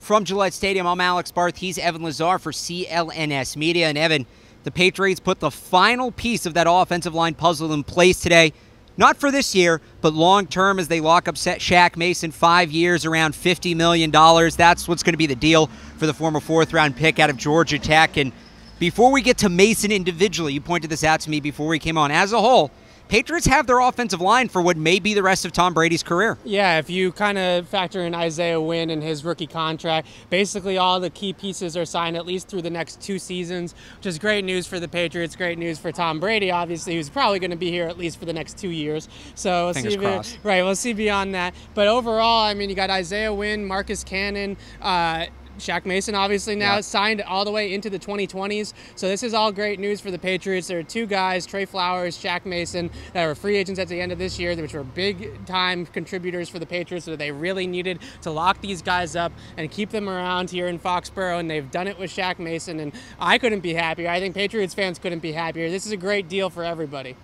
From Gillette Stadium, I'm Alex Barth. He's Evan Lazar for CLNS Media. And Evan, the Patriots put the final piece of that offensive line puzzle in place today. Not for this year, but long-term as they lock up Shaq Mason, 5 years, around $50 million. That's what's going to be the deal for the former fourth-round pick out of Georgia Tech. And before we get to Mason individually, you pointed this out to me before we came on, as a whole, Patriots have their offensive line for what may be the rest of Tom Brady's career. Yeah, if you kind of factor in Isaiah Wynn and his rookie contract, basically all the key pieces are signed at least through the next 2 seasons, which is great news for the Patriots, great news for Tom Brady, obviously, who's probably going to be here at least for the next 2 years. So Fingers crossed. Right, we'll see beyond that. But overall, I mean, you got Isaiah Wynn, Marcus Cannon, Shaq Mason obviously now signed all the way into the 2020s. So this is all great news for the Patriots. There are 2 guys, Trey Flowers, Shaq Mason, that were free agents at the end of this year, which were big-time contributors for the Patriots, so they really needed to lock these guys up and keep them around here in Foxborough, and they've done it with Shaq Mason, and I couldn't be happier. I think Patriots fans couldn't be happier. This is a great deal for everybody.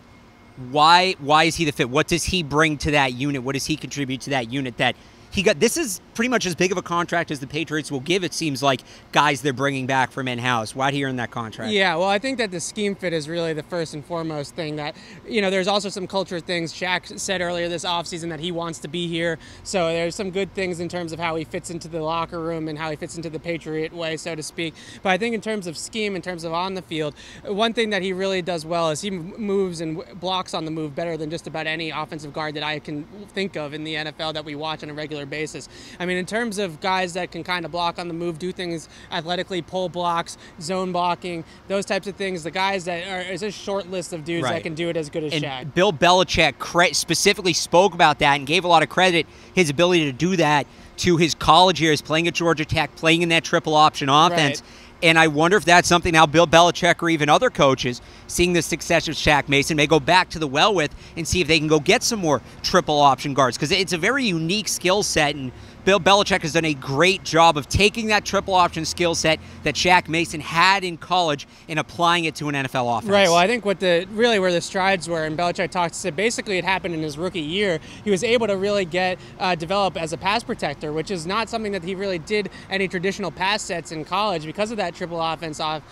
Why is he the fit? What does he bring to that unit? What does he contribute to that unit that he got? This is pretty much as big of a contract as the Patriots will give, it seems like, guys they're bringing back from in-house. Why'd he earn that contract? Yeah, well, I think that the scheme fit is really the first and foremost thing. That, you know, there's also some culture things. Shaq said earlier this offseason that he wants to be here. So there's some good things in terms of how he fits into the locker room and how he fits into the Patriot way, so to speak. But I think in terms of scheme, in terms of on the field, one thing that he really does well is he moves and blocks on the move better than just about any offensive guard that I can think of in the NFL that we watch on a regular basis. I mean, in terms of guys that can kind of block on the move, do things athletically, pull blocks, zone blocking, those types of things, the guys that are, is a short list of dudes that can do it as good as Shaq. Bill Belichick specifically spoke about that and gave a lot of credit, his ability to do that, to his college years, playing at Georgia Tech, playing in that triple option offense. And I wonder if that's something now Bill Belichick or even other coaches, seeing the success of Shaq Mason, may go back to the well with and see if they can go get some more triple option guards, because it's a very unique skill set, and Bill Belichick has done a great job of taking that triple option skill set that Shaq Mason had in college and applying it to an NFL offense. Right. Well, I think what really where the strides were, and Belichick talked, said basically it happened in his rookie year. He was able to really develop as a pass protector, which is not something that he really did any traditional pass sets in college because of that triple offense at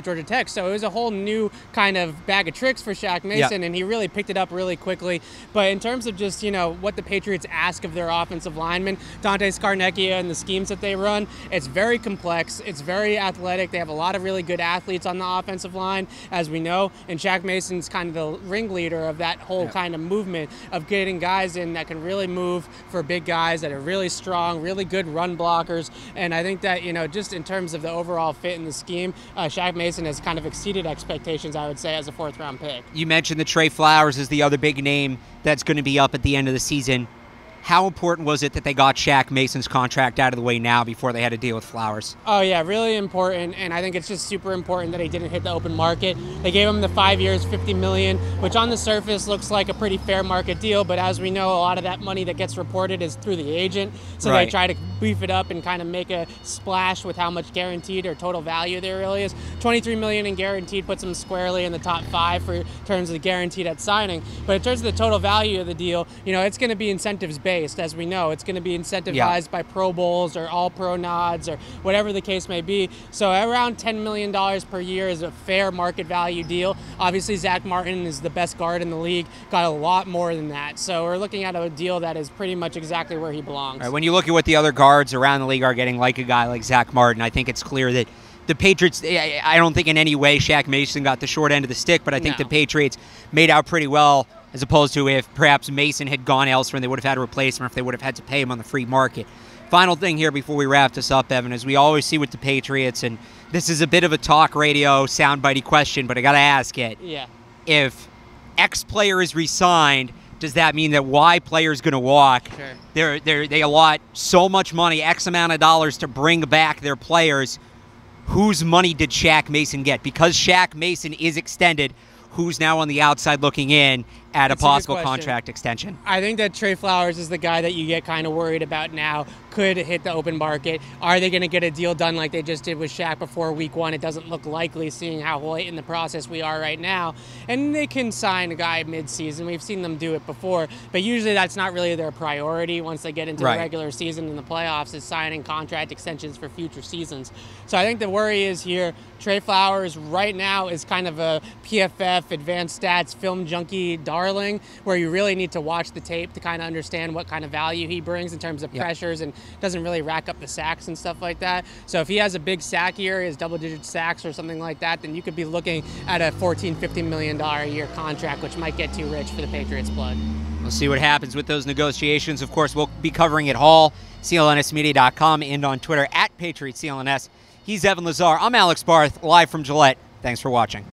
Georgia Tech. So it was a whole new kind of bag of tricks for Shaq Mason, and he really picked it up really quickly. But in terms of just, you know, what the Patriots ask of their offensive linemen, Dante Scarnecchia and the schemes that they run, it's very complex, it's very athletic. They have a lot of really good athletes on the offensive line, as we know, and Shaq Mason's kind of the ringleader of that whole kind of movement of getting guys in that can really move for big guys that are really strong, really good run blockers. And I think that, you know, just in terms of the overall fit in the scheme, Shaq Mason has kind of exceeded expectations, I would say, as a 4th-round pick. You mentioned that Trey Flowers is the other big name that's going to be up at the end of the season. How important was it that they got Shaq Mason's contract out of the way now before they had to deal with Flowers? Oh, yeah, really important, and I think it's just super important that he didn't hit the open market. They gave him the 5 years, $50 million, which on the surface looks like a pretty fair market deal, but as we know, a lot of that money that gets reported is through the agent, so they try to beef it up and kind of make a splash with how much guaranteed or total value there really is. $23 million in guaranteed puts him squarely in the top 5 for terms of the guaranteed at signing, but in terms of the total value of the deal, you know, it's going to be incentives-based. As we know, it's going to be incentivized by Pro Bowls or All-Pro nods or whatever the case may be. So around $10 million per year is a fair market value deal. Obviously, Zach Martin is the best guard in the league, got a lot more than that. So we're looking at a deal that is pretty much exactly where he belongs. When you look at what the other guards around the league are getting, like a guy like Zach Martin, I think it's clear that the Patriots, I don't think in any way Shaq Mason got the short end of the stick, but I think the Patriots made out pretty well, as opposed to if perhaps Mason had gone elsewhere and they would have had to replace him, or if they would have had to pay him on the free market. Final thing here before we wrap this up, Evan, is we always see with the Patriots, and this is a bit of a talk radio soundbitey question, but I got to ask it. Yeah. If X player is re-signed, does that mean that Y player is going to walk? Sure. They allot so much money, X amount of dollars, to bring back their players. Whose money did Shaq Mason get? Because Shaq Mason is extended, who's now on the outside looking in, at a That's possible good question. contract extension? I think that Trey Flowers is the guy that you get kind of worried about now. Could hit the open market. Are they going to get a deal done like they just did with Shaq before week 1? It doesn't look likely, seeing how late in the process we are right now. And they can sign a guy mid-season. We've seen them do it before, but usually that's not really their priority once they get into the regular season and the playoffs, is signing contract extensions for future seasons. So I think the worry is here, Trey Flowers right now is kind of a PFF, advanced stats, film junkie darling, where you really need to watch the tape to kind of understand what kind of value he brings in terms of pressures, and doesn't really rack up the sacks and stuff like that. So if he has a big sack year, he has double-digit sacks or something like that, then you could be looking at a $14, $15 million a year contract, which might get too rich for the Patriots' blood. We'll see what happens with those negotiations. Of course, we'll be covering it all, CLNSmedia.com, and on Twitter at PatriotCLNS. He's Evan Lazar. I'm Alex Barth, live from Gillette. Thanks for watching.